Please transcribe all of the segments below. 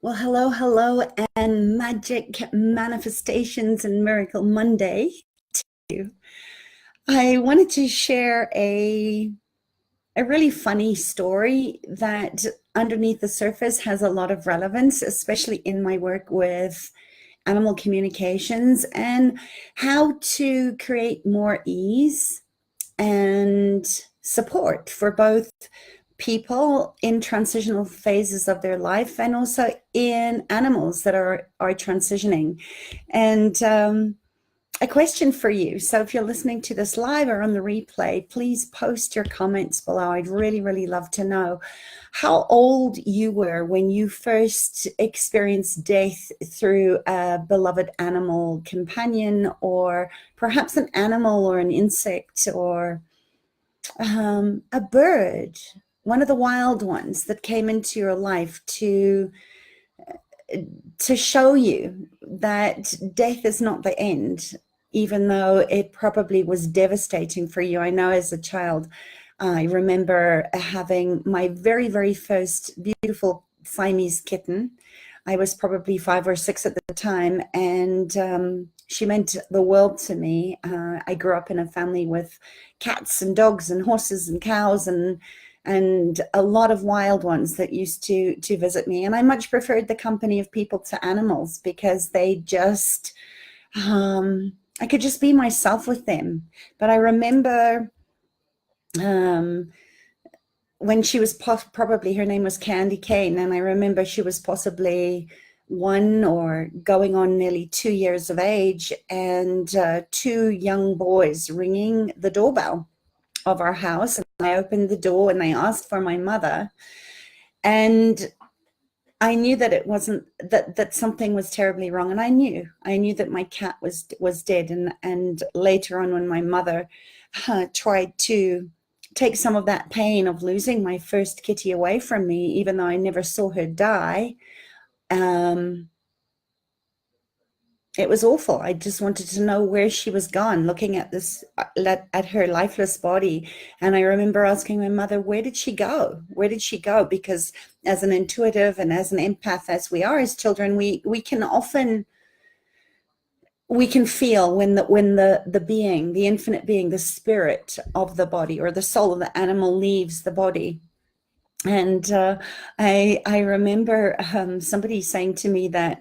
Well, hello, hello, and magic manifestations and Miracle Monday to you. I wanted to share a really funny story that underneath the surface has a lot of relevance, especially in my work with animal communications and how to create more ease and support for both people in transitional phases of their life and also in animals that are transitioning. And a question for you. So if you're listening to this live or on the replay, please post your comments below. I'd really, really love to know how old you were when you first experienced death through a beloved animal companion, or perhaps an animal or an insect, or a bird, one of the wild ones that came into your life to show you that death is not the end, even though it probably was devastating for you. I know as a child, I remember having my very, very first beautiful Siamese kitten. I was probably 5 or 6 at the time, and she meant the world to me. I grew up in a family with cats and dogs and horses and cows and a lot of wild ones that used to visit me. And I much preferred the company of people to animals because they just, I could just be myself with them. But I remember when she was probably, her name was Candy Cane, and I remember she was possibly 1 or going on nearly 2 years of age, and 2 young boys ringing the doorbell of our house. And I opened the door and they asked for my mother, and I knew that it wasn't that something was terribly wrong. And I knew that my cat was dead. And later on, when my mother tried to take some of that pain of losing my first kitty away from me, even though I never saw her die, it was awful. I just wanted to know where she was gone, looking at this, at her lifeless body. And I remember asking my mother, where did she go? Where did she go? Because as an intuitive and as an empath, as we are as children, we can often, we can feel when the being, the infinite being, the spirit of the body or the soul of the animal leaves the body. And I remember somebody saying to me that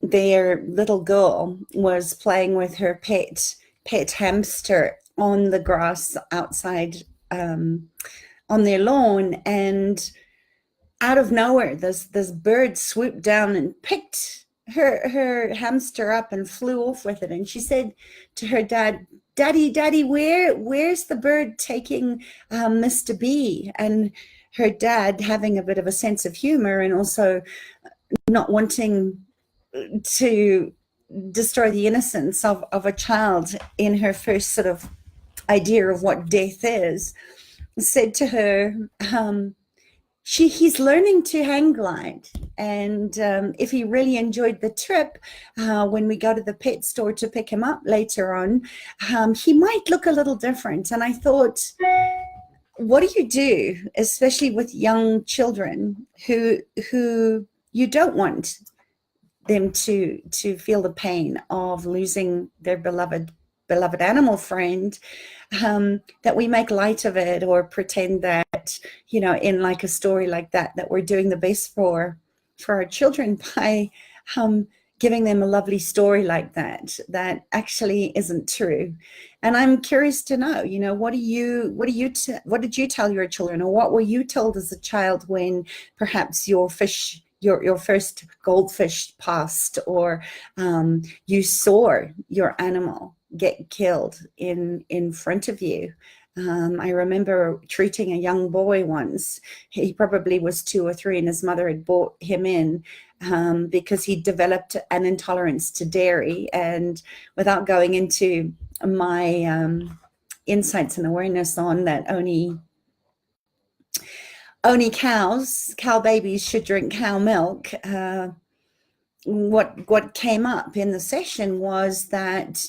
their little girl was playing with her pet hamster on the grass outside on their lawn, and out of nowhere this bird swooped down and picked her hamster up and flew off with it. And she said to her dad, Daddy, where's the bird taking Mr. B? And her dad, having a bit of a sense of humor and also not wanting to destroy the innocence of a child in her first sort of idea of what death is, said to her, he's learning to hang glide, and if he really enjoyed the trip, when we go to the pet store to pick him up later on, he might look a little different. And I thought, what do you do, especially with young children who you don't want them to feel the pain of losing their beloved animal friend, that we make light of it or pretend that, in like a story like that we're doing the best for our children by giving them a lovely story like that actually isn't true. And I'm curious to know, what did you tell your children, or what were you told as a child when perhaps your first goldfish passed, or you saw your animal get killed in front of you? I remember treating a young boy once. He probably was 2 or 3, and his mother had brought him in because he developed an intolerance to dairy. And without going into my insights and awareness on that, only cow babies should drink cow milk. What came up in the session was that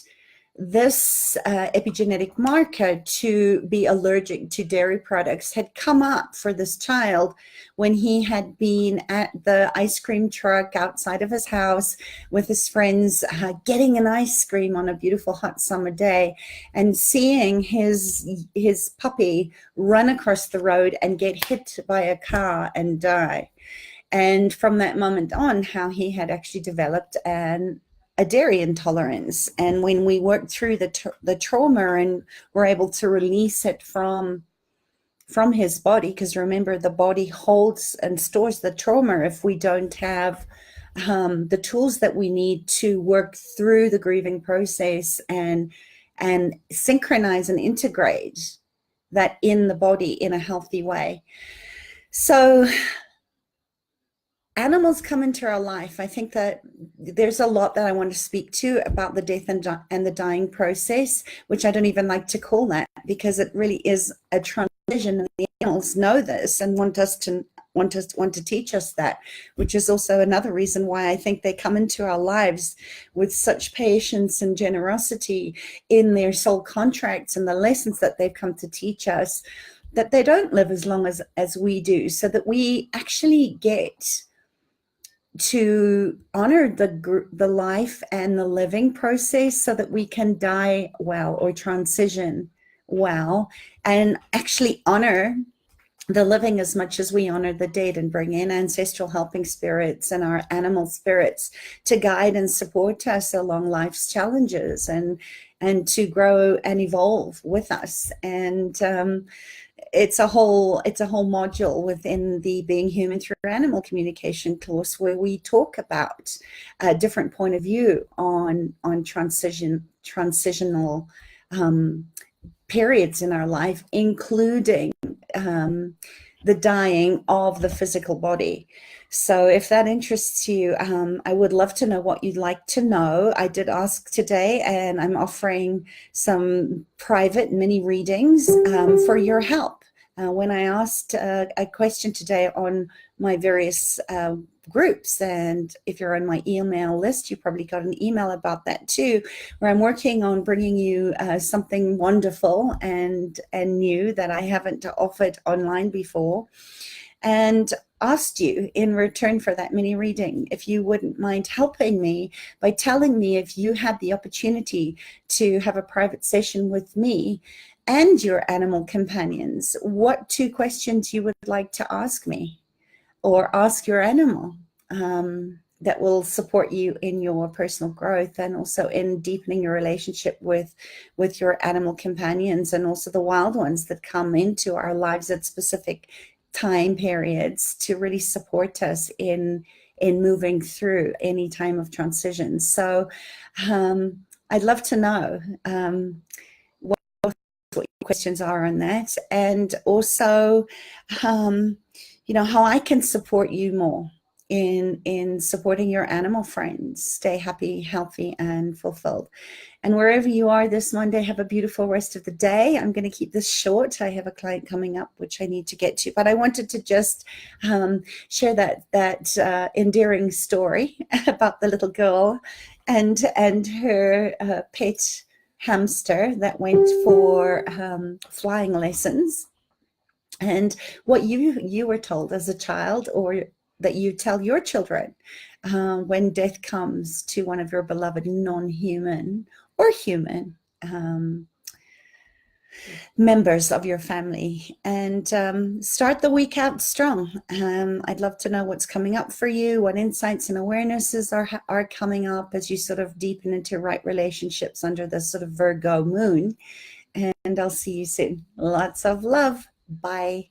this epigenetic marker to be allergic to dairy products had come up for this child when he had been at the ice cream truck outside of his house with his friends, getting an ice cream on a beautiful hot summer day, and seeing his puppy run across the road and get hit by a car and die. And from that moment on, how he had actually developed a dairy intolerance. And when we worked through the trauma and were able to release it from his body, because remember, the body holds and stores the trauma if we don't have the tools that we need to work through the grieving process and synchronize and integrate that in the body in a healthy way. So animals come into our life. I think that there's a lot that I want to speak to about the death and the dying process, which I don't even like to call that, because it really is a transition, and the animals know this and want to teach us that, which is also another reason why I think they come into our lives with such patience and generosity in their soul contracts and the lessons that they've come to teach us, that they don't live as long as we do, so that we actually get to honor the life and the living process, so that we can die well or transition well, and actually honor the living as much as we honor the dead, and bring in ancestral helping spirits and our animal spirits to guide and support us along life's challenges, and to grow and evolve with us. And it's a whole module within the Being Human Through Animal Communication course, where we talk about a different point of view on transitional periods in our life, including the dying of the physical body. So if that interests you, I would love to know what you'd like to know. I did ask today, and I'm offering some private mini readings for your help. When I asked a question today on my various groups, and if you're on my email list, you probably got an email about that too, where I'm working on bringing you something wonderful and new that I haven't offered online before, and asked you in return for that mini reading if you wouldn't mind helping me by telling me if you had the opportunity to have a private session with me and your animal companions, what 2 questions you would like to ask me or ask your animal that will support you in your personal growth, and also in deepening your relationship with your animal companions, and also the wild ones that come into our lives at specific time periods to really support us in moving through any time of transition. So I'd love to know what your questions are on that, and also how I can support you more in supporting your animal friends stay happy, healthy, and fulfilled. And wherever you are this Monday, have a beautiful rest of the day. I'm going to keep this short. I have a client coming up, which I need to get to, but I wanted to just share that endearing story about the little girl and her pet hamster that went for flying lessons. And what you were told as a child, or that you tell your children when death comes to one of your beloved non-human or human members of your family. And start the week out strong. I'd love to know what's coming up for you, what insights and awarenesses are coming up as you sort of deepen into right relationships under this sort of Virgo moon. And I'll see you soon. Lots of love. Bye.